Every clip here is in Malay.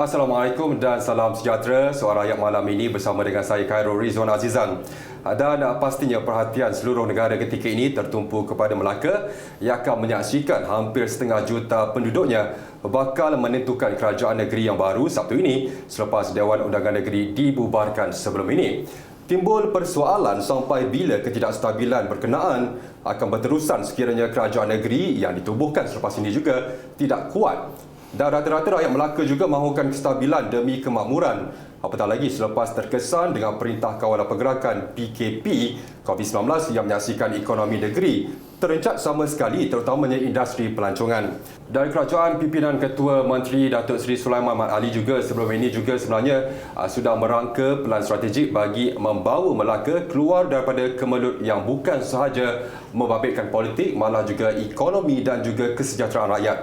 Assalamualaikum dan salam sejahtera. Suara Rakyat malam ini bersama dengan saya Khairul Rizwan Azizan. Dan pastinya perhatian seluruh negara ketika ini tertumpu kepada Melaka yang akan menyaksikan hampir setengah juta penduduknya bakal menentukan kerajaan negeri yang baru Sabtu ini selepas Dewan Undangan Negeri dibubarkan sebelum ini. Timbul persoalan sampai bila ketidakstabilan berkenaan akan berterusan sekiranya kerajaan negeri yang ditubuhkan selepas ini juga tidak kuat. Dan rata-rata rakyat Melaka juga mahukan kestabilan demi kemakmuran. Apatah lagi selepas terkesan dengan Perintah Kawalan Pergerakan PKP COVID-19 yang menyaksikan ekonomi negeri terencat sama sekali, terutamanya industri pelancongan. Dari kerajaan, pimpinan Ketua Menteri Datuk Seri Sulaiman Mat Ali juga sebelum ini juga sebenarnya sudah merangka plan strategik bagi membawa Melaka keluar daripada kemelut yang bukan sahaja membabitkan politik, malah juga ekonomi dan juga kesejahteraan rakyat.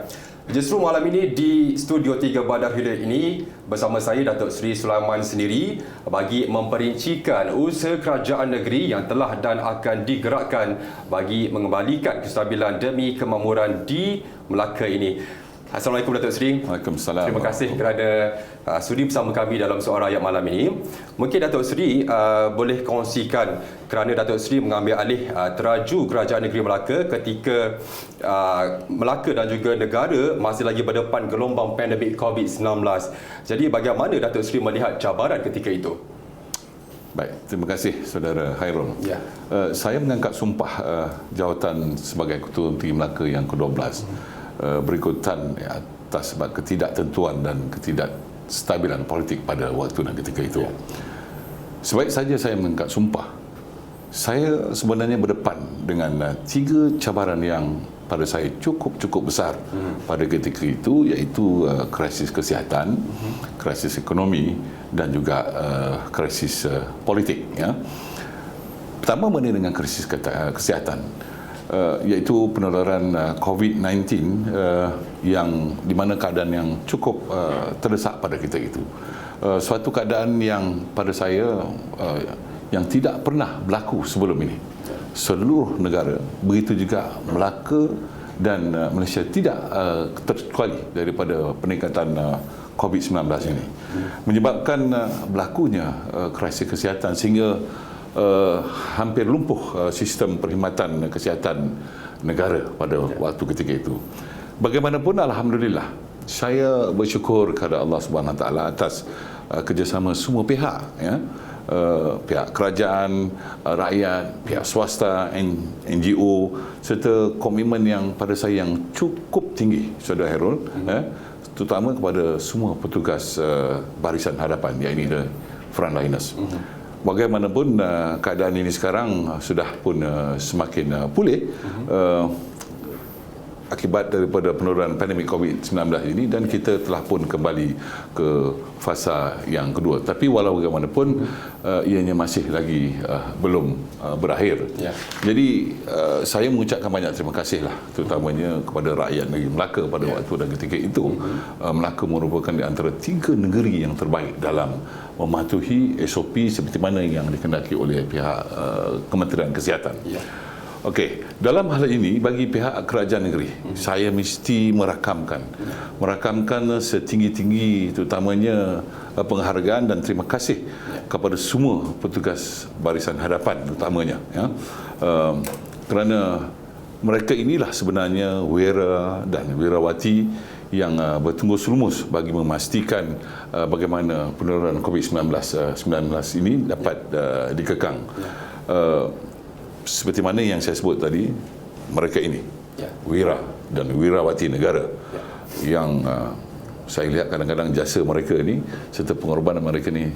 Justru malam ini di Studio 3 Bandar Hilir ini bersama saya Datuk Seri Sulaiman sendiri bagi memperincikan usaha kerajaan negeri yang telah dan akan digerakkan bagi mengembalikan kestabilan demi kemakmuran di Melaka ini. Assalamualaikum Datuk Seri. Waalaikumsalam. Terima kasih kerana sudi bersama kami dalam Suara Rakyat malam ini. Mungkin Datuk Seri boleh kongsikan kerana Datuk Seri mengambil alih teraju kerajaan negeri Melaka ketika Melaka dan juga negara masih lagi berdepan gelombang pandemik COVID-19. Jadi bagaimana Datuk Seri melihat cabaran ketika itu? Baik, terima kasih Saudara Khairul. Ya. Saya mengangkat sumpah jawatan sebagai Ketua Menteri Melaka yang ke-12 berikutan atas sebab ketidaktentuan dan ketidakstabilan politik pada waktu dan ketika itu. Ya. Sebaik saja saya mengangkat sumpah, saya sebenarnya berdepan dengan 3 cabaran yang pada saya cukup besar pada ketika itu, iaitu krisis kesihatan, krisis ekonomi dan juga krisis politik. Ya. Pertama mengenai dengan krisis kesihatan, iaitu penularan COVID-19 yang di mana keadaan yang cukup terdesak pada kita itu. Suatu keadaan yang pada saya yang tidak pernah berlaku sebelum ini. Seluruh negara, begitu juga Melaka dan Malaysia tidak terkecuali daripada peningkatan COVID-19 ini. Menyebabkan berlakunya krisis kesihatan sehingga hampir lumpuh sistem perkhidmatan kesihatan negara pada waktu ketika itu. Bagaimanapun, alhamdulillah, saya bersyukur kepada Allah Subhanahu Wa Taala atas kerjasama semua pihak, ya. Pihak kerajaan, rakyat, pihak swasta, NGO, serta komitmen yang pada saya yang cukup tinggi, Saudara Khairul, terutama kepada semua petugas barisan hadapan, iaitu frontliners. Bagaimanapun keadaan ini sekarang sudah pun semakin pulih akibat daripada penurunan pandemik COVID-19 ini, dan kita telah pun kembali ke fasa yang kedua. Tapi walau bagaimanapun ianya masih lagi belum berakhir. Ya. Jadi saya mengucapkan banyak terima kasih lah, terutamanya kepada rakyat negeri Melaka pada waktu dan ketika itu. Melaka merupakan di antara 3 negeri yang terbaik dalam mematuhi SOP seperti mana yang dikehendaki oleh pihak Kementerian Kesihatan. Ya. Okey, dalam hal ini bagi pihak kerajaan negeri, saya mesti merakamkan setinggi-tinggi terutamanya penghargaan dan terima kasih kepada semua petugas barisan hadapan terutamanya, ya. Kerana mereka inilah sebenarnya wira dan wirawati yang bertunggus lumus bagi memastikan bagaimana penurunan COVID-19 ini dapat dikekang. Seperti mana yang saya sebut tadi, mereka ini wira dan wirawati negara yang saya lihat kadang-kadang jasa mereka ini serta pengorbanan mereka ini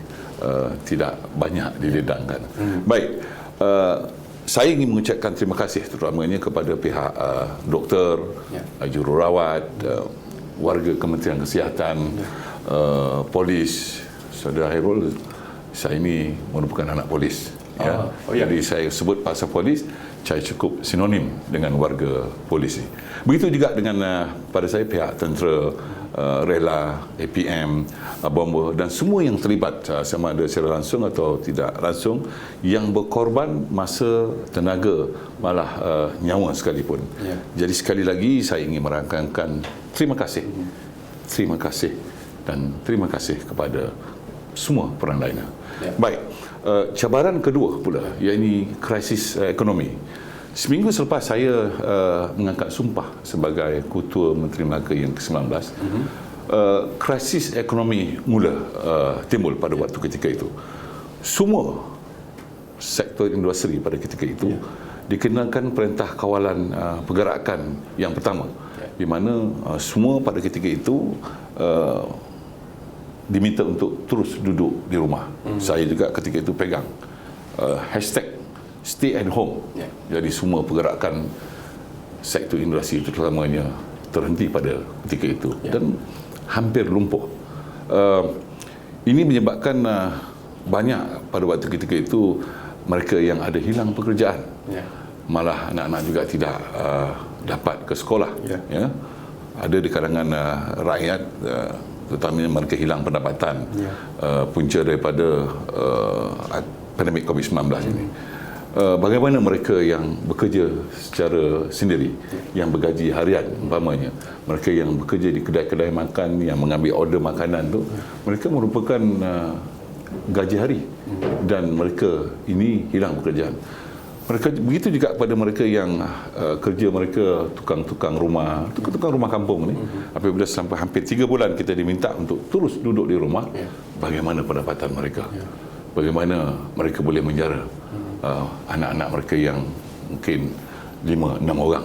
tidak banyak didedangkan. Baik, saya ingin mengucapkan terima kasih terutamanya kepada pihak doktor, jururawat, warga Kementerian Kesihatan, polis. Saudara Khairul, saya ini merupakan anak polis. Ya. Jadi saya sebut pasal polis, saya cukup sinonim dengan warga polis. Begitu juga dengan pada saya pihak tentera, rela, APM, bomba dan semua yang terlibat sama ada secara langsung atau tidak langsung yang berkorban masa, tenaga, malah nyawa sekalipun. Jadi sekali lagi saya ingin merangkamkan terima kasih dan terima kasih kepada semua peran lainnya. Baik, cabaran kedua pula, iaitu krisis ekonomi. Seminggu selepas saya mengangkat sumpah sebagai Ketua Menteri Melaka yang ke-19, krisis ekonomi mula timbul pada waktu ketika itu. Semua sektor industri pada ketika itu dikenakan perintah kawalan pergerakan yang pertama, di mana semua pada ketika itu diminta untuk terus duduk di rumah. Saya juga ketika itu pegang hashtag stay at home. Jadi semua pergerakan sektor industri terutamanya terhenti pada ketika itu dan hampir lumpuh. Ini menyebabkan banyak pada waktu ketika itu mereka yang ada hilang pekerjaan. Malah anak-anak juga tidak dapat ke sekolah. Ada di kalangan rakyat, terutamanya mereka hilang pendapatan punca daripada pandemik COVID-19 ini. Bagaimana mereka yang bekerja secara sendiri, yang bergaji harian umpamanya, mereka yang bekerja di kedai-kedai makan, yang mengambil order makanan tu, mereka merupakan gaji hari dan mereka ini hilang pekerjaan. Mereka begitu juga kepada mereka yang kerja mereka tukang rumah kampung ni. Apabila sampai hampir 3 bulan kita diminta untuk terus duduk di rumah, bagaimana pendapatan mereka? Bagaimana mereka boleh menjara anak-anak mereka yang mungkin 5-6 orang,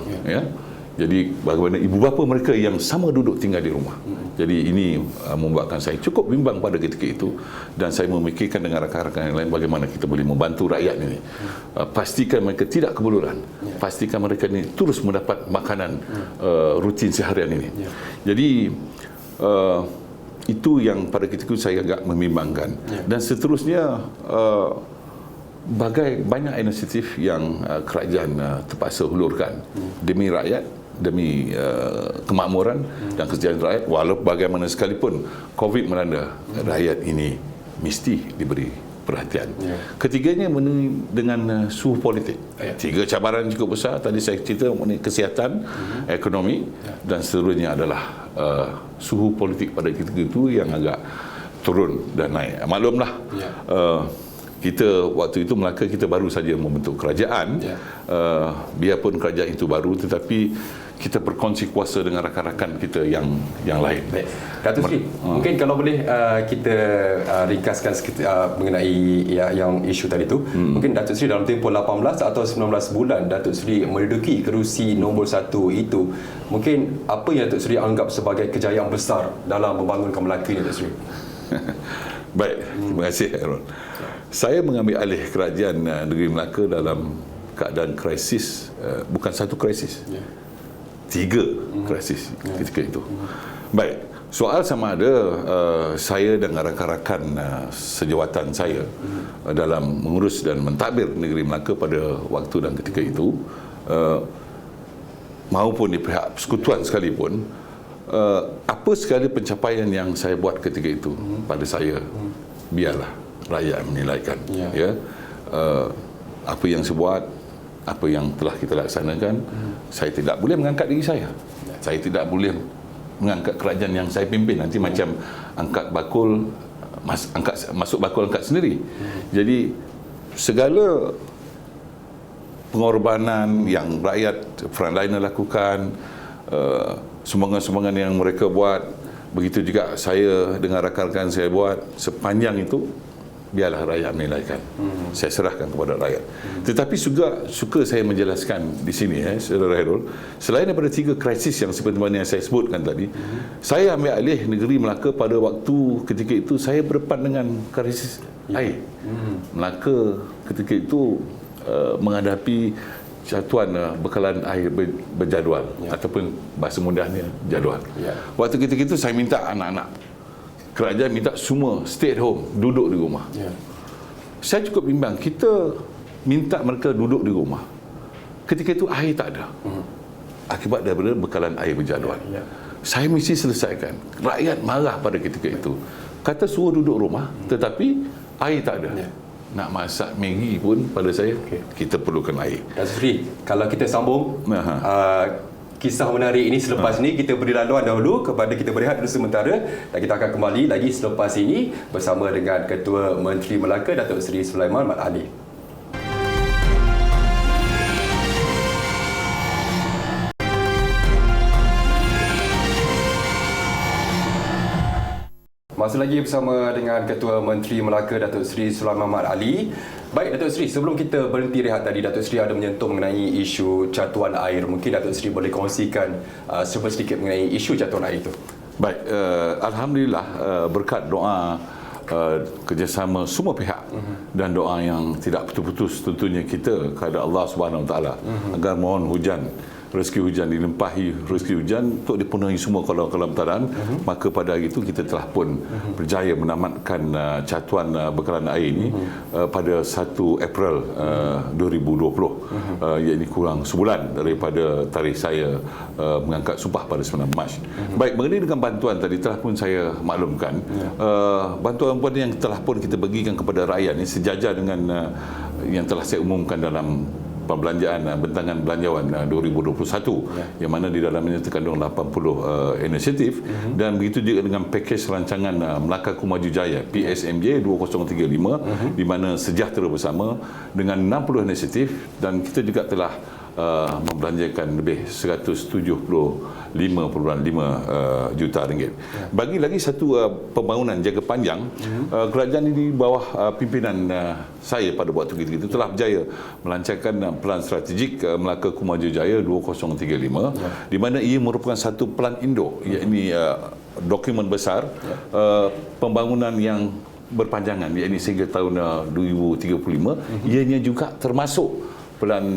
Jadi bagaimana ibu bapa mereka yang sama duduk tinggal di rumah. Jadi ini membuatkan saya cukup bimbang pada ketika itu, dan saya memikirkan dengan rakan-rakan yang lain bagaimana kita boleh membantu rakyat ini. Pastikan mereka tidak kebeluran. Pastikan mereka ini terus mendapat makanan rutin seharian ini. Jadi itu yang pada ketika itu saya agak membimbangkan. Dan seterusnya banyak inisiatif yang kerajaan terpaksa hulurkan demi rakyat, demi kemakmuran dan kesejahteraan rakyat. Walau bagaimana sekalipun COVID melanda, rakyat ini mesti diberi perhatian. Ketiganya dengan suhu politik. 3 cabaran cukup besar. Tadi saya cerita mengenai kesihatan, ekonomi, dan seterusnya adalah suhu politik pada ketika itu yang agak turun dan naik. Maklumlah, kita waktu itu Melaka kita baru saja membentuk kerajaan. Biarpun kerajaan itu baru, tetapi kita berkongsi kuasa dengan rakan-rakan kita yang lain. Baik. Datuk Seri, mungkin kalau boleh kita ringkaskan sikit mengenai yang isu tadi tu. Mungkin Datuk Seri dalam tempoh 18 atau 19 bulan Datuk Seri menduduki kerusi nombor 1 itu, mungkin apa yang Datuk Seri anggap sebagai kejayaan besar dalam membangunkan Melaka ini, Datuk Seri? Baik, terima kasih Aaron. Saya mengambil alih kerajaan negeri Melaka dalam keadaan krisis, bukan satu krisis, 3 krisis ketika itu. Baik, soal sama ada saya dan rakan-rakan sejawatan saya dalam mengurus dan mentadbir negeri Melaka pada waktu dan ketika itu, maupun di pihak persekutuan sekalipun, apa sekali pencapaian yang saya buat ketika itu pada saya, biarlah rakyat menilaikan. Apa yang saya buat, apa yang telah kita laksanakan, saya tidak boleh mengangkat diri saya. Saya tidak boleh mengangkat kerajaan yang saya pimpin. Nanti macam angkat bakul, masuk bakul angkat sendiri. Jadi segala pengorbanan yang rakyat frontline lakukan, sumbangan-sumbangan yang mereka buat, begitu juga saya dengan rakan-rakan saya buat, sepanjang itu biarlah rakyat menilaikan. Saya serahkan kepada rakyat. Tetapi juga suka saya menjelaskan di sini, Saudara Hairul, selain daripada 3 krisis yang seperti mana yang saya sebutkan tadi, saya ambil alih negeri Melaka pada waktu ketika itu saya berdepan dengan krisis air. Melaka ketika itu menghadapi jatuhan bekalan air berjadual, ataupun bahasa mudahnya jadual. Waktu ketika itu saya minta anak-anak kerajaan minta semua stay at home, duduk di rumah. Saya cukup bimbang, kita minta mereka duduk di rumah, ketika itu air tak ada, akibat daripada bekalan air berjadual. Saya mesti selesaikan. Rakyat marah pada ketika itu, kata suruh duduk rumah, tetapi air tak ada. Nak masak Maggi pun pada saya, kita perlukan air. Datuk Seri, kalau kita sambung, kisah menarik ini. Selepas ini kita beri laluan dahulu kepada kita berehat dulu sementara, dan kita akan kembali lagi selepas ini bersama dengan Ketua Menteri Melaka Datuk Seri Sulaiman Mat Ali. Masih lagi bersama dengan Ketua Menteri Melaka Datuk Seri Sulaiman Mat Ali. Baik Datuk Seri, sebelum kita berhenti rehat tadi, Datuk Seri ada menyentuh mengenai isu catuan air. Mungkin Datuk Seri boleh kongsikan sedikit mengenai isu catuan air itu. Baik, Alhamdulillah berkat doa kerjasama semua pihak dan doa yang tidak putus-putus tentunya kita kepada Allah Subhanahu Wa Taala agar mohon hujan, rezeki hujan dilimpahi, rezeki hujan untuk dipenuhi semua kolam-kolam taran. Maka pada hari itu kita telah pun berjaya menamatkan catuan bekalan air ini pada 1 April 2020, iaitu kurang sebulan daripada tarikh saya mengangkat sumpah pada 9 Mac. Baik, mengenai dengan bantuan tadi telah pun saya maklumkan, bantuan-bantuan yang telah pun kita bagikan kepada rakyat ini sejajar dengan yang telah saya umumkan dalam pembelanjaan bentangan belanjawan 2021, yang mana di dalamnya terkandung 80 inisiatif, dan begitu juga dengan pakej rancangan Melaka Maju Jaya PSMJ 2035, di mana sejahtera bersama dengan 60 inisiatif, dan kita juga telah membelanjakan lebih 175.5 juta ringgit. Bagi lagi satu pembangunan jangka panjang, kerajaan ini di bawah pimpinan saya pada waktu itu telah berjaya melancarkan pelan strategik Melaka Maju Jaya 2035, di mana ia merupakan satu pelan induk, iaitu dokumen besar pembangunan yang berpanjangan, iaitu sehingga tahun 2035. Ianya juga termasuk pelan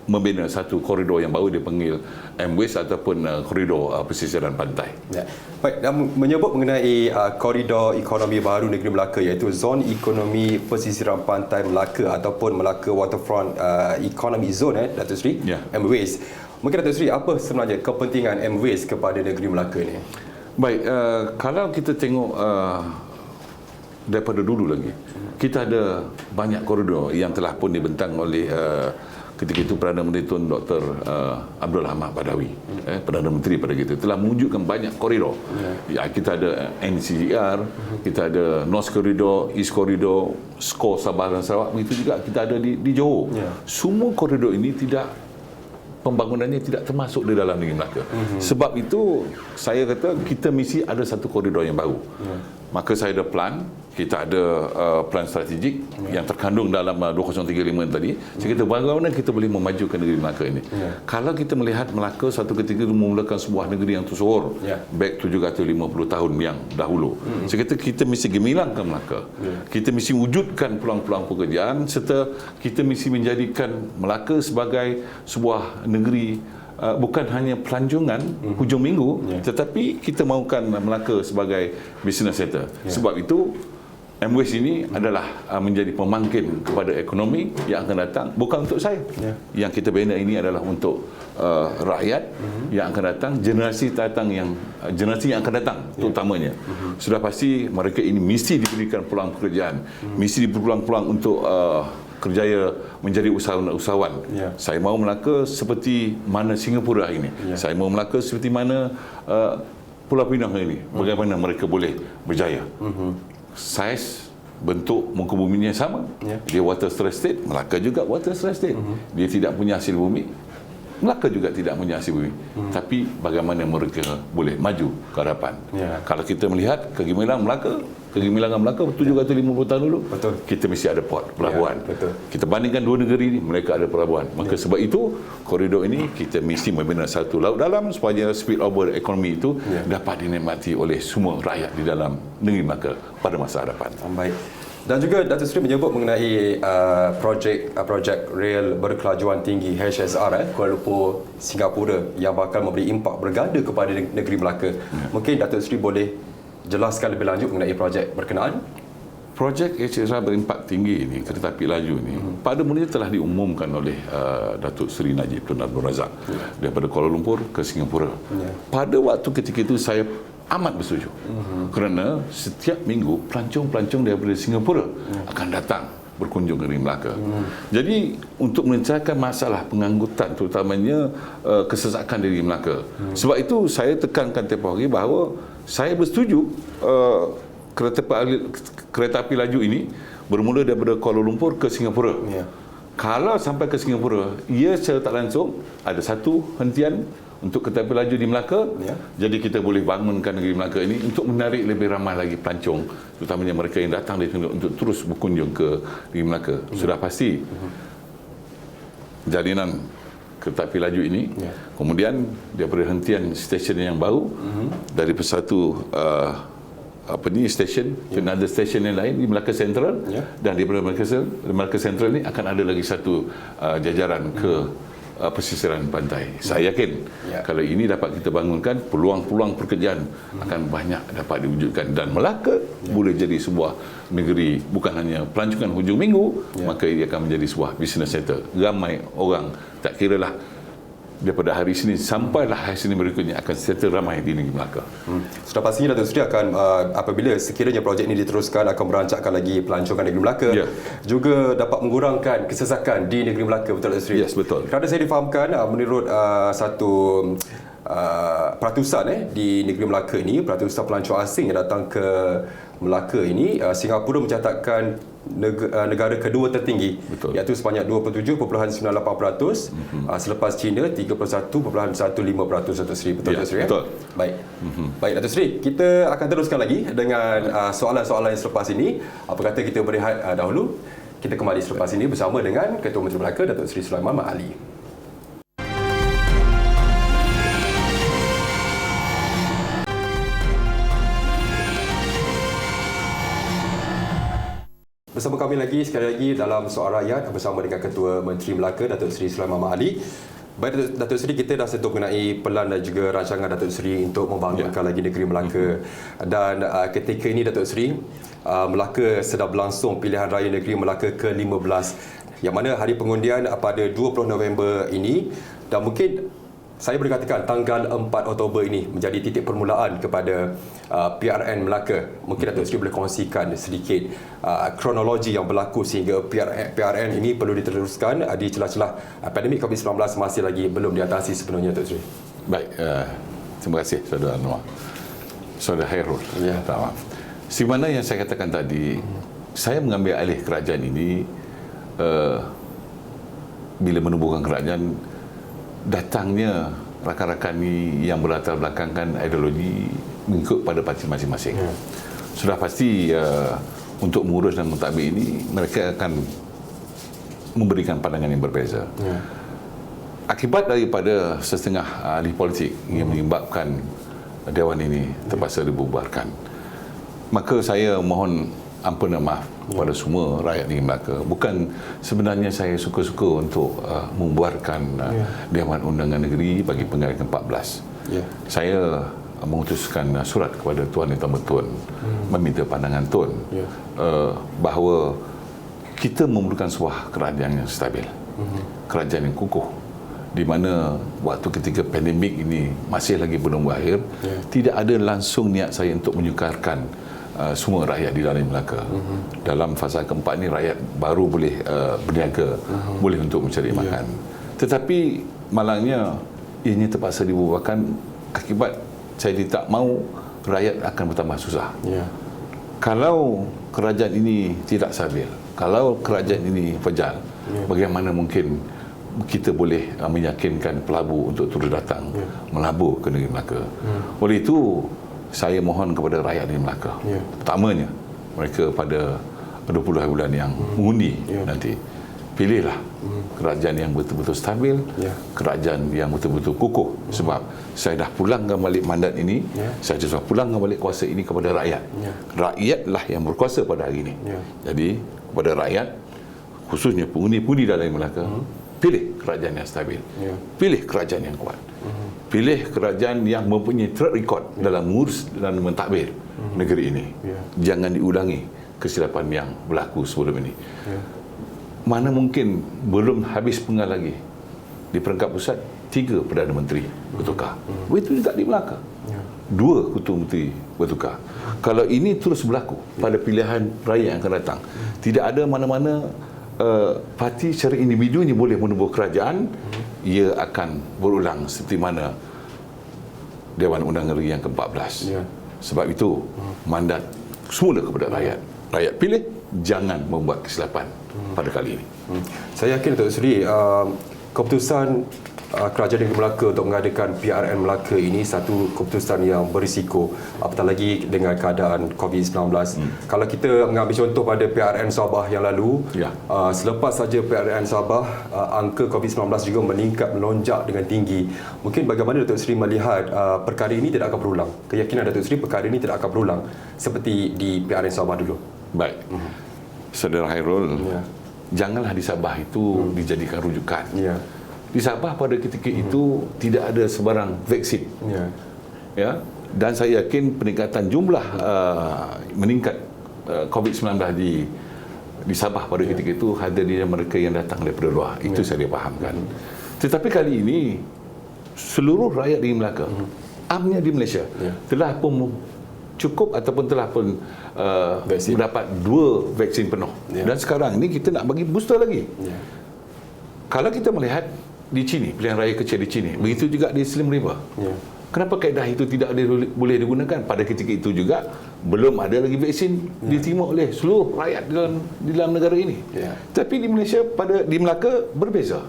membina satu koridor yang baru dipanggil MWIS ataupun koridor pesisiran pantai. Ya. Baik, dan menyebut mengenai koridor ekonomi baru negeri Melaka, iaitu Zon Ekonomi Pesisiran Pantai Melaka ataupun Melaka Waterfront Economy Zone, Datuk Seri, MWIS. Mungkin Datuk Seri, apa sebenarnya kepentingan MWIS kepada negeri Melaka ini? Baik, kalau kita tengok daripada dulu lagi, kita ada banyak koridor yang telah pun dibentang oleh ketika itu Perdana Menteri Tun Dr. Abdul Hamid Badawi, Perdana Menteri pada kita telah mewujudkan banyak koridor. Ya, kita ada NCGR, kita ada North Corridor, East Corridor, SCOR Sabah dan Sarawak, begitu juga kita ada di Johor. Semua koridor ini pembangunannya tidak termasuk di dalam negeri Melaka. Sebab itu saya kata kita mesti ada satu koridor yang baru. Maka saya ada plan, kita ada plan strategik yang terkandung dalam 2035 tadi. Saya kata bagaimana kita boleh memajukan negeri Melaka ini. Kalau kita melihat Melaka satu ketika itu memulakan sebuah negeri yang tersohor back 750 tahun yang dahulu. Saya kata kita mesti gemilangkan Melaka. Kita mesti wujudkan peluang-peluang pekerjaan, serta kita mesti menjadikan Melaka sebagai sebuah negeri bukan hanya pelancongan hujung minggu, tetapi kita mahukan Melaka sebagai business center. Sebab itu MWIS ini adalah menjadi pemangkin kepada ekonomi yang akan datang, bukan untuk saya. Yang kita bina ini adalah untuk rakyat yang akan datang, generasi yang akan datang terutamanya. Sudah pasti mereka ini mesti diberikan peluang pekerjaan, mesti diberi peluang untuk kerjaya menjadi usahawan. Saya mahu Melaka seperti mana Singapura ini. Saya mahu Melaka seperti mana Pulau Pinang ini. Bagaimana mereka boleh berjaya. Saiz, bentuk muka buminya sama. Dia water stress state, Melaka juga water stress state. Dia tidak punya hasil bumi, Melaka juga tidak punya hasil bumi. Tapi bagaimana mereka boleh maju ke hadapan. Kalau kita melihat kegemilangan Melaka 750 tahun dulu, kita mesti ada port, pelabuhan. Kita bandingkan dua negeri ini, mereka ada pelabuhan. Maka sebab itu koridor ini kita mesti membina satu laut dalam supaya speed over ekonomi itu dapat dinikmati oleh semua rakyat di dalam negeri Melaka pada masa hadapan. Baik. Dan juga Datuk Seri menyebut mengenai projek rel berkelajuan tinggi HSR Kuala Lumpur Singapura yang bakal memberi impak berganda kepada negeri Melaka. Mungkin Datuk Seri boleh jelaskan lebih lanjut mengenai projek berkenaan? Projek HSR berimpak tinggi ini, kereta api laju ini, pada mulanya telah diumumkan oleh Datuk Seri Najib Tun Abdul Razak daripada Kuala Lumpur ke Singapura. Pada waktu ketika itu saya amat bersetuju, kerana setiap minggu pelancong-pelancong daripada Singapura akan datang berkunjung ke negeri Melaka. Jadi untuk menyelesaikan masalah pengangkutan terutamanya kesesakan di negeri Melaka. Sebab itu saya tekankan tempoh hari bahawa saya bersetuju kereta api laju ini bermula daripada Kuala Lumpur ke Singapura. Kalau sampai ke Singapura, ia secara tak langsung ada satu hentian untuk kereta api laju di Melaka. Jadi kita boleh bangunkan negeri Melaka ini untuk menarik lebih ramai lagi pelancong, terutamanya mereka yang datang dari Singapura untuk terus berkunjung ke negeri Melaka. Sudah pasti jalinan kereta api laju ini, kemudian daripada hentian stesen yang baru, dari satu stesen ke another stesen yang lain di Melaka Central, dan di Melaka Central ini akan ada lagi satu jajaran ke pesisiran pantai. Saya yakin kalau ini dapat kita bangunkan, peluang-peluang pekerjaan akan banyak dapat diwujudkan, dan Melaka boleh jadi sebuah negeri bukan hanya pelancongan hujung minggu, maka ia akan menjadi sebuah business center. Ramai orang, tak kiralah daripada hari Senin sampailah hari Senin berikutnya, akan settle ramai di negeri Melaka. Sudah pastinya Datuk Seri akan apabila sekiranya projek ini diteruskan, akan merancangkan lagi pelancongan negeri Melaka, juga dapat mengurangkan kesesakan di negeri Melaka, betul Datuk Seri? Yes, betul. Kerana saya difahamkan menurut satu peratusan di negeri Melaka ini, peratusan pelancong asing yang datang ke Melaka ini, Singapura mencatatkan negara kedua tertinggi, iaitu sebanyak 27.98%, selepas China 31.15%, Datuk Seri. Betul, Datuk Seri? Betul. Baik. Baik, Datuk Seri, kita akan teruskan lagi dengan soalan-soalan yang selepas ini. Apa kata kita berehat dahulu? Kita kembali selepas ini bersama dengan Ketua Menteri Melaka, Datuk Seri Sulaiman Mat Ali. Bersama kami lagi sekali lagi dalam Soal Rakyat bersama dengan Ketua Menteri Melaka, Datuk Seri Sulaiman Mat Ali. Baik, Datuk Seri, kita dah sentuh mengenai pelan dan juga rancangan Datuk Seri untuk membangunkan lagi negeri Melaka. Dan ketika ini Datuk Seri, Melaka sedang berlangsung pilihan raya negeri Melaka ke-15, yang mana hari pengundian pada 20 November ini, dan mungkin saya boleh katakan tanggal 4 Oktober ini menjadi titik permulaan kepada PRN Melaka. Mungkin Datuk Seri boleh kongsikan sedikit kronologi yang berlaku sehingga PRN ini perlu diteruskan di celah-celah pandemik COVID-19 masih lagi belum diatasi sepenuhnya, Datuk Seri. Baik, terima kasih Saudara Anwar. Saudara Khairul. Si mana yang saya katakan tadi, saya mengambil alih kerajaan ini bila menubuhkan kerajaan, datangnya rakan-rakan ini yang berlatar belakangkan ideologi mengikut pada parti masing-masing. Sudah pasti untuk mengurus dan mentadbir ini, mereka akan memberikan pandangan yang berbeza. Akibat daripada setengah ahli politik yang menyebabkan Dewan ini terpaksa dibubarkan, maka saya mohon ampun dan maaf kepada semua rakyat negeri Melaka. Bukan sebenarnya saya suka-suka untuk membuarkan Dewan Undangan Negeri bagi pengalihan ke-14. Saya mengutuskan surat kepada Tuan Yang Bertuan, meminta pandangan Tuan bahawa kita memerlukan sebuah kerajaan yang stabil, kerajaan yang kukuh, di mana waktu ketika pandemik ini masih lagi belum berakhir, tidak ada langsung niat saya untuk menyukarkan semua rakyat di dalam Melaka. Dalam fasa keempat ini rakyat baru boleh berniaga, boleh untuk mencari makan. Tetapi malangnya ianya terpaksa dibubarkan akibat saya tak mahu rakyat akan bertambah susah. Kalau kerajaan ini tidak stabil, kalau kerajaan ini pejal, bagaimana mungkin kita boleh meyakinkan pelabur untuk terus datang melabur ke negeri Melaka? Oleh itu saya mohon kepada rakyat di Melaka, pertamanya mereka pada 20 bulan yang mengundi nanti, pilihlah kerajaan yang betul-betul stabil, kerajaan yang betul-betul kukuh. Sebab saya dah pulangkan balik mandat ini, saya sudah pulangkan balik kuasa ini kepada rakyat. Rakyatlah yang berkuasa pada hari ini. Jadi kepada rakyat, khususnya pengundi-pengundi dalam Melaka, pilih kerajaan yang stabil, pilih kerajaan yang kuat, pilih kerajaan yang mempunyai track record dalam mengurus dan mentadbir negeri ini. Jangan diulangi kesilapan yang berlaku sebelum ini. Mana mungkin belum habis penggal lagi di peringkat pusat 3 Perdana Menteri bertukar. Begitu juga di Melaka. 2 ketua menteri bertukar. Kalau ini terus berlaku pada pilihan raya yang akan datang, tidak ada mana-mana parti secara individunya boleh menubuh kerajaan. Ia akan berulang seperti mana Dewan Undangan Negeri yang ke-14. Sebab itu mandat semula kepada rakyat. Rakyat pilih, jangan membuat kesilapan pada kali ini. Saya yakin Datuk Seri keputusan Kerajaan Negeri Melaka untuk mengadakan PRN Melaka ini satu keputusan yang berisiko, apatah lagi dengan keadaan COVID-19. Kalau kita mengambil contoh pada PRN Sabah yang lalu, selepas saja PRN Sabah, angka COVID-19 juga meningkat, melonjak dengan tinggi. Mungkin bagaimana Datuk Seri melihat perkara ini tidak akan berulang? Keyakinan Datuk Seri perkara ini tidak akan berulang seperti di PRN Sabah dulu. Baik. Saudara Hairul, janganlah di Sabah itu dijadikan rujukan. Di Sabah pada ketika itu tidak ada sebarang vaksin. Dan saya yakin peningkatan jumlah meningkat COVID-19 di Sabah pada ketika itu hadirnya mereka yang datang daripada luar. Itu saya fahamkan. Tetapi kali ini seluruh rakyat di Melaka, amnya di Malaysia, telah pun cukup ataupun telah pun mendapat 2 vaksin penuh. Dan sekarang ini kita nak bagi booster lagi. Kalau kita melihat di Chini, pilihan raya kecil di Chini, begitu juga di Slim River. Kenapa kaedah itu tidak boleh digunakan? Pada ketika itu juga belum ada lagi vaksin diterima oleh seluruh rakyat di dalam negara ini. Tapi di Malaysia, di Melaka berbeza.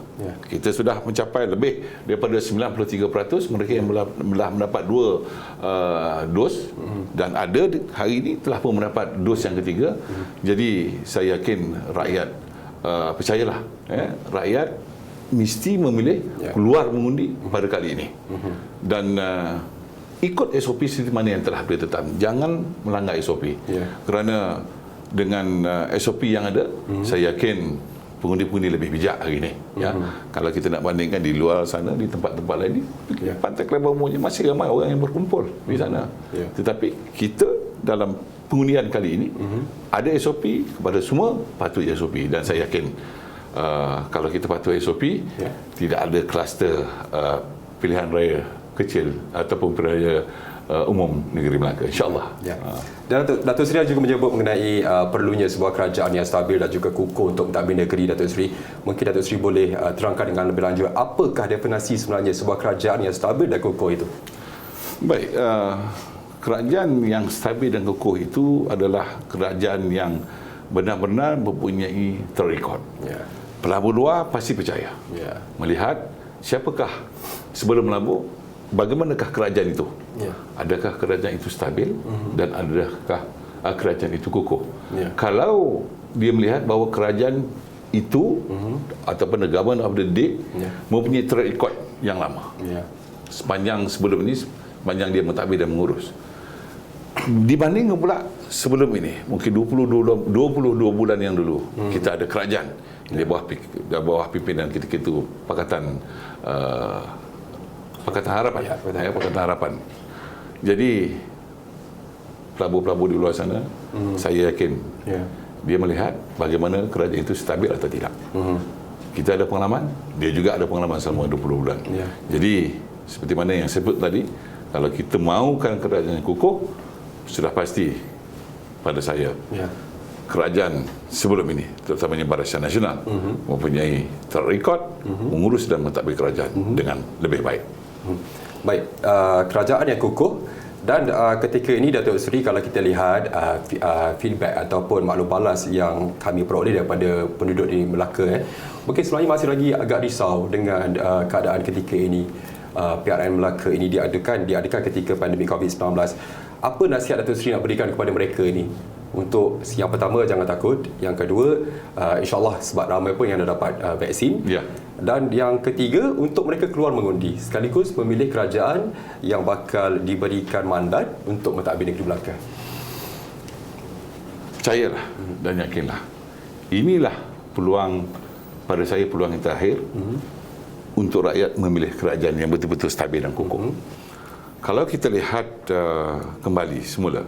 Kita sudah mencapai lebih daripada 93% mereka yang telah mendapat 2 dos, dan ada hari ini telah pun mendapat dos yang ketiga. Jadi saya yakin rakyat, percayalah, rakyat mesti memilih keluar mengundi pada kali ini. Dan ikut SOP seperti mana yang telah ditetapkan. Jangan melanggar SOP. Kerana dengan SOP yang ada, saya yakin pengundi-pengundi lebih bijak hari ini. Kalau kita nak bandingkan di luar sana, di tempat-tempat lain, di Pantai Kelabang umumnya masih ramai orang yang berkumpul di sana. Tetapi kita dalam pengundian kali ini ada SOP kepada semua patuh SOP, dan saya yakin kalau kita patuh SOP, tidak ada kluster pilihan raya kecil ataupun pilihan raya umum negeri Melaka, insyaAllah. Dan Datuk Seri juga menyebut mengenai perlunya sebuah kerajaan yang stabil dan juga kukuh untuk mentadbir negeri. Datuk Seri, mungkin Datuk Seri boleh terangkan dengan lebih lanjut apakah definisi sebenarnya sebuah kerajaan yang stabil dan kukuh itu? Baik, kerajaan yang stabil dan kukuh itu adalah kerajaan yang benar-benar mempunyai track record. Pelabur luar pasti percaya. Melihat siapakah sebelum melabur, bagaimanakah kerajaan itu? Adakah kerajaan itu stabil dan adakah kerajaan itu kukuh? Kalau dia melihat bahawa kerajaan itu ataupun the government of the day mempunyai track record yang lama. Sepanjang sebelum ini, sepanjang dia mentadbir dan mengurus. Dibanding pula sebelum ini, mungkin 22 bulan yang dulu, kita ada kerajaan di bawah pimpinan ketika itu Pakatan Harapan. Pakatan Harapan. Jadi pelabur-pelabur di luar sana, saya yakin dia melihat bagaimana kerajaan itu stabil atau tidak. Kita ada pengalaman, dia juga ada pengalaman selama 20 bulan. Jadi seperti mana yang saya sebut tadi, kalau kita mahukan kerajaan yang kukuh, sudah pasti pada saya kerajaan sebelum ini, terutamanya Barisan Nasional, mempunyai track record mengurus dan mentadbir kerajaan dengan lebih baik. Baik, kerajaan yang kukuh. Dan ketika ini Datuk Seri, kalau kita lihat feedback ataupun maklum balas yang kami peroleh daripada penduduk di Melaka, mungkin sebenarnya masih lagi agak risau dengan keadaan ketika ini. PRN Melaka ini diadakan ketika pandemik COVID-19. Apa nasihat Datuk Seri nak berikan kepada mereka ini? Untuk yang pertama, jangan takut. Yang kedua, insyaAllah sebab ramai pun yang dah dapat vaksin. Dan yang ketiga, untuk mereka keluar mengundi, sekaligus memilih kerajaan yang bakal diberikan mandat untuk mentadbir negeri Melaka. Percayalah dan yakinlah, inilah peluang pada saya, peluang yang terakhir untuk rakyat memilih kerajaan yang betul-betul stabil dan kukuh. Kalau kita lihat kembali semula,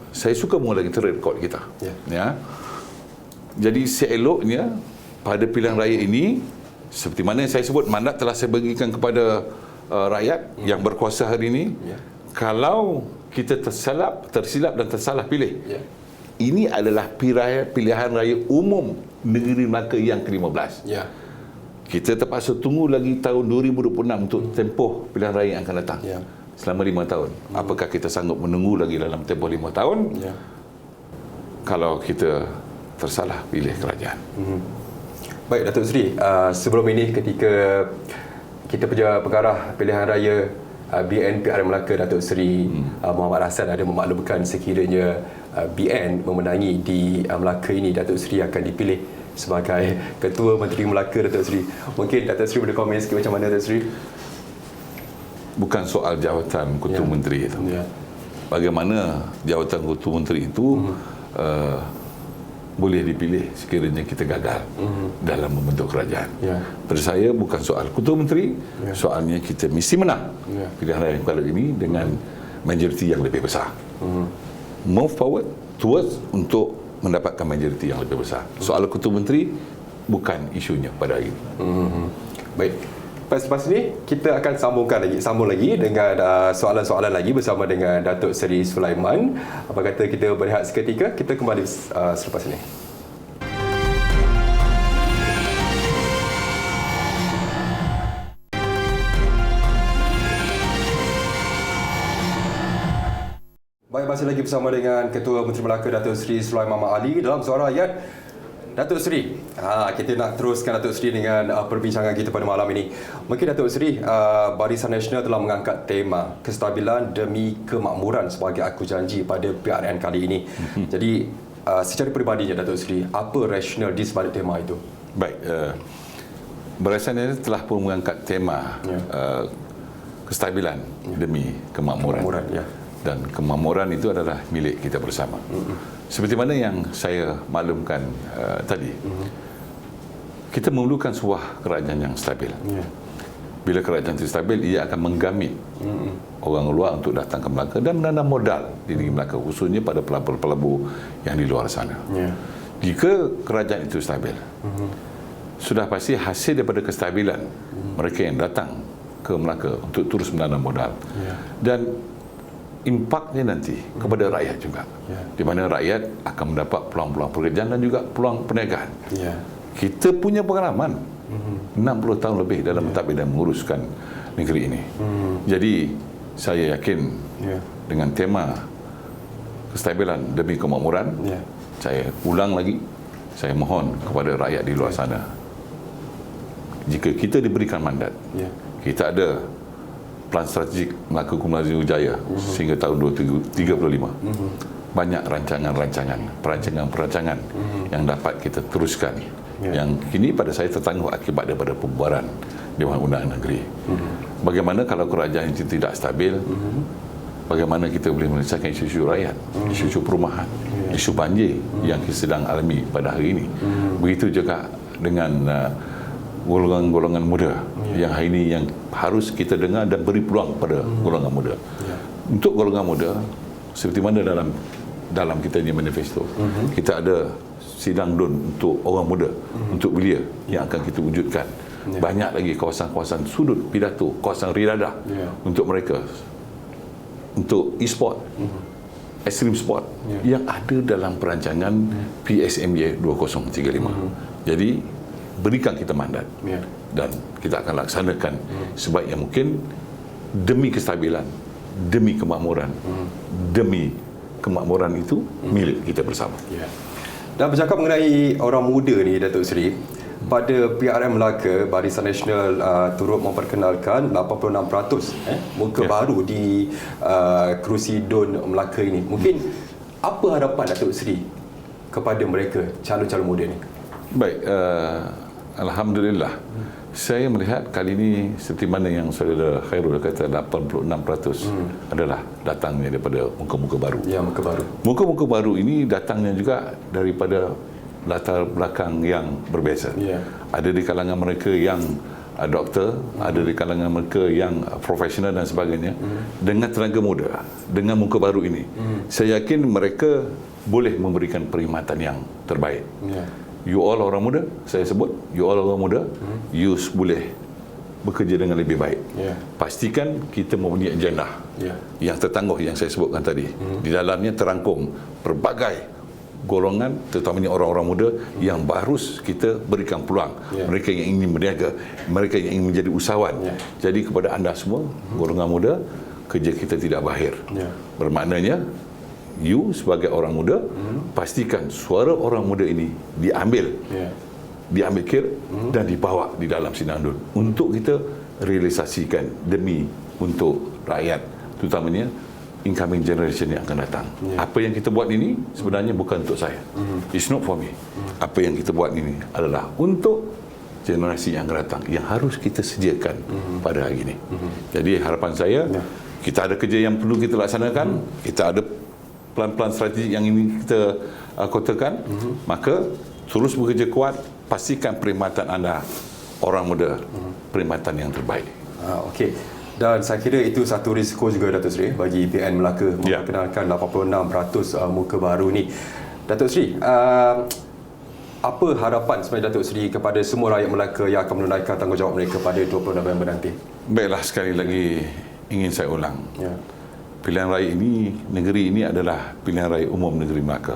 saya suka mengulangi track record kita. Jadi seeloknya pada pilihan raya ini, seperti mana yang saya sebut, mandat telah saya bagikan kepada rakyat yang berkuasa hari ini, kalau kita tersilap dan tersalah pilih, ini adalah pilihan raya umum negeri Melaka yang ke-15. Kita terpaksa tunggu lagi tahun 2026 untuk tempoh pilihan raya yang akan datang. Selama 5 tahun. Apakah kita sanggup menunggu lagi dalam tempoh 5 tahun? Kalau kita tersalah pilih kerajaan. Baik, Datuk Seri, sebelum ini ketika kita pengarah pilihan raya BN PRM Melaka, Datuk Seri Muhammad Hassan ada memaklumkan sekiranya BN memenangi di Melaka ini, Datuk Seri akan dipilih sebagai Ketua Menteri Melaka, Datuk Seri. Mungkin Datuk Seri boleh komen sikit macam mana, Datuk Seri? Bukan soal jawatan Ketua Menteri itu. Bagaimana jawatan Ketua Menteri itu boleh dipilih sekiranya kita gagal dalam membentuk kerajaan. Pada saya bukan soal Ketua Menteri, soalnya kita mesti menang pilihan raya kali ini dengan majoriti yang lebih besar. Move forward towards untuk mendapatkan majoriti yang lebih besar. Soal Ketua Menteri bukan isunya pada hari ini. Baik. Lepas ini kita akan sambung lagi dengan soalan-soalan lagi bersama dengan Datuk Seri Sulaiman. Apa kata kita berehat seketika, kita kembali selepas ini. Baik, masih lagi bersama dengan Ketua Menteri Melaka Datuk Seri Sulaiman Mat Ali dalam Suara Rakyat. Datuk Seri, kita nak teruskan Datuk Seri dengan perbincangan kita pada malam ini. Mungkin Datuk Seri, Barisan Nasional telah mengangkat tema kestabilan demi kemakmuran sebagai aku janji pada PRN kali ini. Jadi, secara peribadinya Datuk Seri, apa rasional di sebalik tema itu? Baik, Barisan Nasional telah pun mengangkat tema kestabilan demi kemakmuran. Dan kemakmuran itu adalah milik kita bersama. Seperti mana yang saya maklumkan tadi, kita memerlukan sebuah kerajaan yang stabil. Bila kerajaan itu stabil, ia akan menggamit orang luar untuk datang ke Melaka dan menanam modal di negeri Melaka, khususnya pada pelabur-pelabur yang di luar sana. Jika kerajaan itu stabil, sudah pasti hasil daripada kestabilan mereka yang datang ke Melaka untuk terus menanam modal. Dan impaknya nanti kepada rakyat juga, di mana rakyat akan mendapat peluang-peluang pekerjaan dan juga peluang perniagaan. Kita punya pengalaman 60 tahun lebih dalam mentadbir dan menguruskan negeri ini. Jadi saya yakin dengan tema kestabilan demi kemakmuran, saya ulang lagi, saya mohon kepada rakyat di luar sana, jika kita diberikan mandat, kita ada Plan Strategik Melaka Kumulazimu Jaya sehingga tahun 2035. Banyak rancangan-rancangan, perancangan-perancangan yang dapat kita teruskan. Yang kini pada saya tertangguh akibat daripada pembubaran Dewan Undangan Negeri. Bagaimana kalau kerajaan itu tidak stabil? Bagaimana kita boleh menyelesaikan isu-isu rakyat, isu-isu perumahan, isu banjir yang kita sedang alami pada hari ini? Begitu juga dengan golongan-golongan muda yang hari ini yang harus kita dengar dan beri peluang pada golongan muda. Untuk golongan muda, seperti mana dalam kita ni manifesto, kita ada sidang DUN untuk orang muda, untuk belia yang akan kita wujudkan. Banyak lagi kawasan-kawasan sudut pidato, kawasan riadah untuk mereka, untuk e-sport, extreme sport yang ada dalam perancangan PSMJ 2035. Jadi berikan kita mandat dan kita akan laksanakan sebaik yang mungkin demi kestabilan, demi kemakmuran, demi kemakmuran itu milik kita bersama. Dan bercakap mengenai orang muda ni, Datuk Seri, pada PRM Melaka, Barisan Nasional turut memperkenalkan 86% muka baru di kerusi DUN Melaka ini. Mungkin apa harapan Datuk Seri kepada mereka, calon-calon muda ni? Baik, alhamdulillah. Saya melihat kali ini seperti mana yang saudara Khairul kata, 86% adalah datangnya daripada muka-muka baru. Ya, muka baru. Muka-muka baru ini datangnya juga daripada latar belakang yang berbeza. Ada di kalangan mereka yang doktor, ada di kalangan mereka yang profesional dan sebagainya. Dengan tenaga muda, dengan muka baru ini, saya yakin mereka boleh memberikan perkhidmatan yang terbaik. You all orang muda, saya sebut, you all orang muda, you boleh bekerja dengan lebih baik. Pastikan kita mempunyai agenda yang tertangguh yang saya sebutkan tadi. Di dalamnya terangkum berbagai golongan, terutamanya orang-orang muda yang harus kita berikan peluang. Mereka yang ingin berniaga, mereka yang ingin menjadi usahawan. Jadi kepada anda semua, golongan muda, kerja kita tidak berakhir. Bermaknanya, you sebagai orang muda, pastikan suara orang muda ini diambil kira dan dibawa di dalam Sinandul untuk kita realisasikan demi untuk rakyat, terutamanya incoming generation yang akan datang. Apa yang kita buat ini sebenarnya bukan untuk saya. It's not for me. Apa yang kita buat ini adalah untuk generasi yang akan datang yang harus kita sediakan pada hari ini. Jadi harapan saya, kita ada kerja yang perlu kita laksanakan, kita ada plan-plan strategi yang ini kita kotakan, maka terus bekerja kuat, pastikan perkhidmatan anda orang muda, perkhidmatan yang terbaik. Okey. Dan saya kira itu satu risiko juga Datuk Seri bagi PN Melaka memperkenalkan 86% muka baru ni. Datuk Seri, apa harapan sebenarnya Datuk Seri kepada semua rakyat Melaka yang akan menunaikan tanggungjawab mereka pada 20 November nanti? Baiklah, sekali lagi ingin saya ulang. Pilihan raya ini, negeri ini adalah pilihan raya umum negeri Melaka.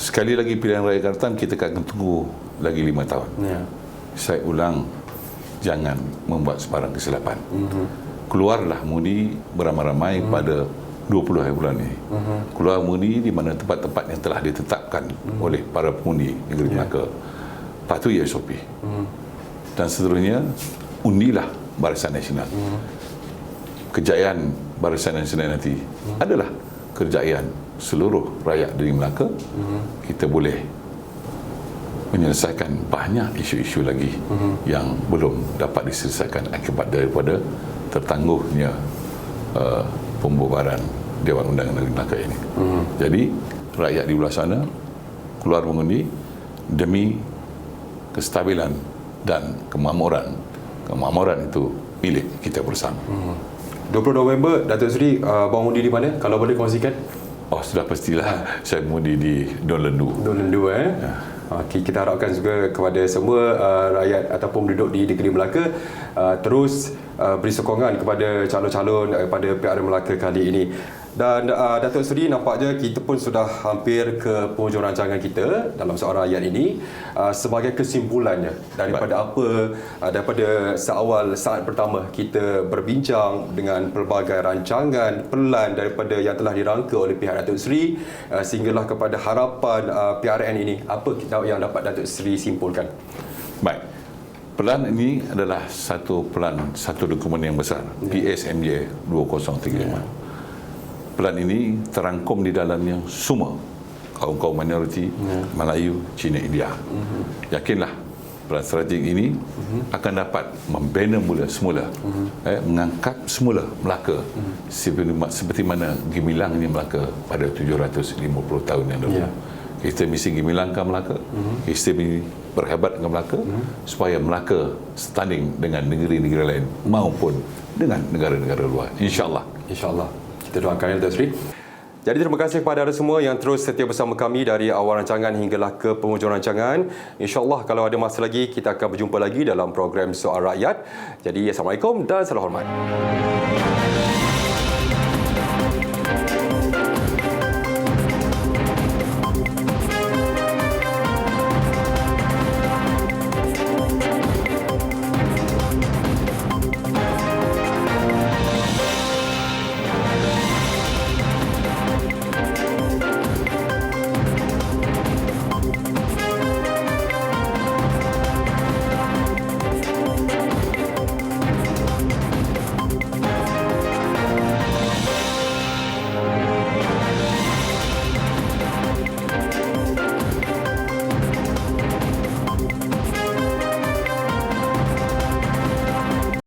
Sekali lagi pilihan raya akan datang, kita akan tunggu lagi 5 tahun. Saya ulang, jangan membuat sebarang kesilapan. Keluarlah mengundi beramai-ramai pada 20 hari bulan ini. Keluar mengundi di mana tempat-tempat yang telah ditetapkan oleh para pengundi negeri Melaka. Patuhi SOP. Dan seterusnya, undilah Barisan Nasional. Kejayaan Barisan Nasional nanti adalah kejayaan seluruh rakyat dari Melaka. Kita boleh menyelesaikan banyak isu-isu lagi yang belum dapat diselesaikan akibat daripada tertangguhnya pembubaran Dewan Undangan Negeri Melaka ini. Jadi rakyat di belah sana keluar mengundi demi kestabilan dan kemakmuran. Kemakmuran itu milik kita bersama. 20 November, Datuk Seri bawang undi di mana? Kalau boleh kongsikan. Oh, sudah pastilah saya mengundi di Don Lendu. Don Lendu, Okay, kita harapkan juga kepada semua rakyat ataupun penduduk di negeri Melaka terus beri sokongan kepada calon-calon pada PRN Melaka kali ini. Dan Datuk Seri, nampaknya kita pun sudah hampir ke penghujung rancangan kita dalam Soal Rakyat ini. Sebagai kesimpulannya daripada daripada seawal saat pertama kita berbincang dengan pelbagai rancangan pelan daripada yang telah dirangka oleh pihak Datuk Seri sehinggalah kepada harapan PRN ini, apa yang dapat Datuk Seri simpulkan? Baik. Pelan ini adalah satu dokumen yang besar, PSMJ 2035. Pelan ini terangkum di dalamnya semua kaum-kaum minoriti Melayu, Cina, India. Yakinlah pelan strategik ini akan dapat membina semula, mengangkat semula Melaka seperti mana gemilangnya Melaka pada 750 tahun yang lalu. Kita mesti gemilangkan Melaka, kita mesti berhebatkan Melaka supaya Melaka setanding dengan negeri-negeri lain maupun dengan negara-negara luar. InsyaAllah. InsyaAllah. Kita doakan Datuk Seri. Jadi terima kasih kepada anda semua yang terus setia bersama kami dari awal rancangan hinggalah ke penghujung rancangan. InsyaAllah kalau ada masa lagi kita akan berjumpa lagi dalam program Soal Rakyat. Jadi Assalamualaikum dan salam hormat.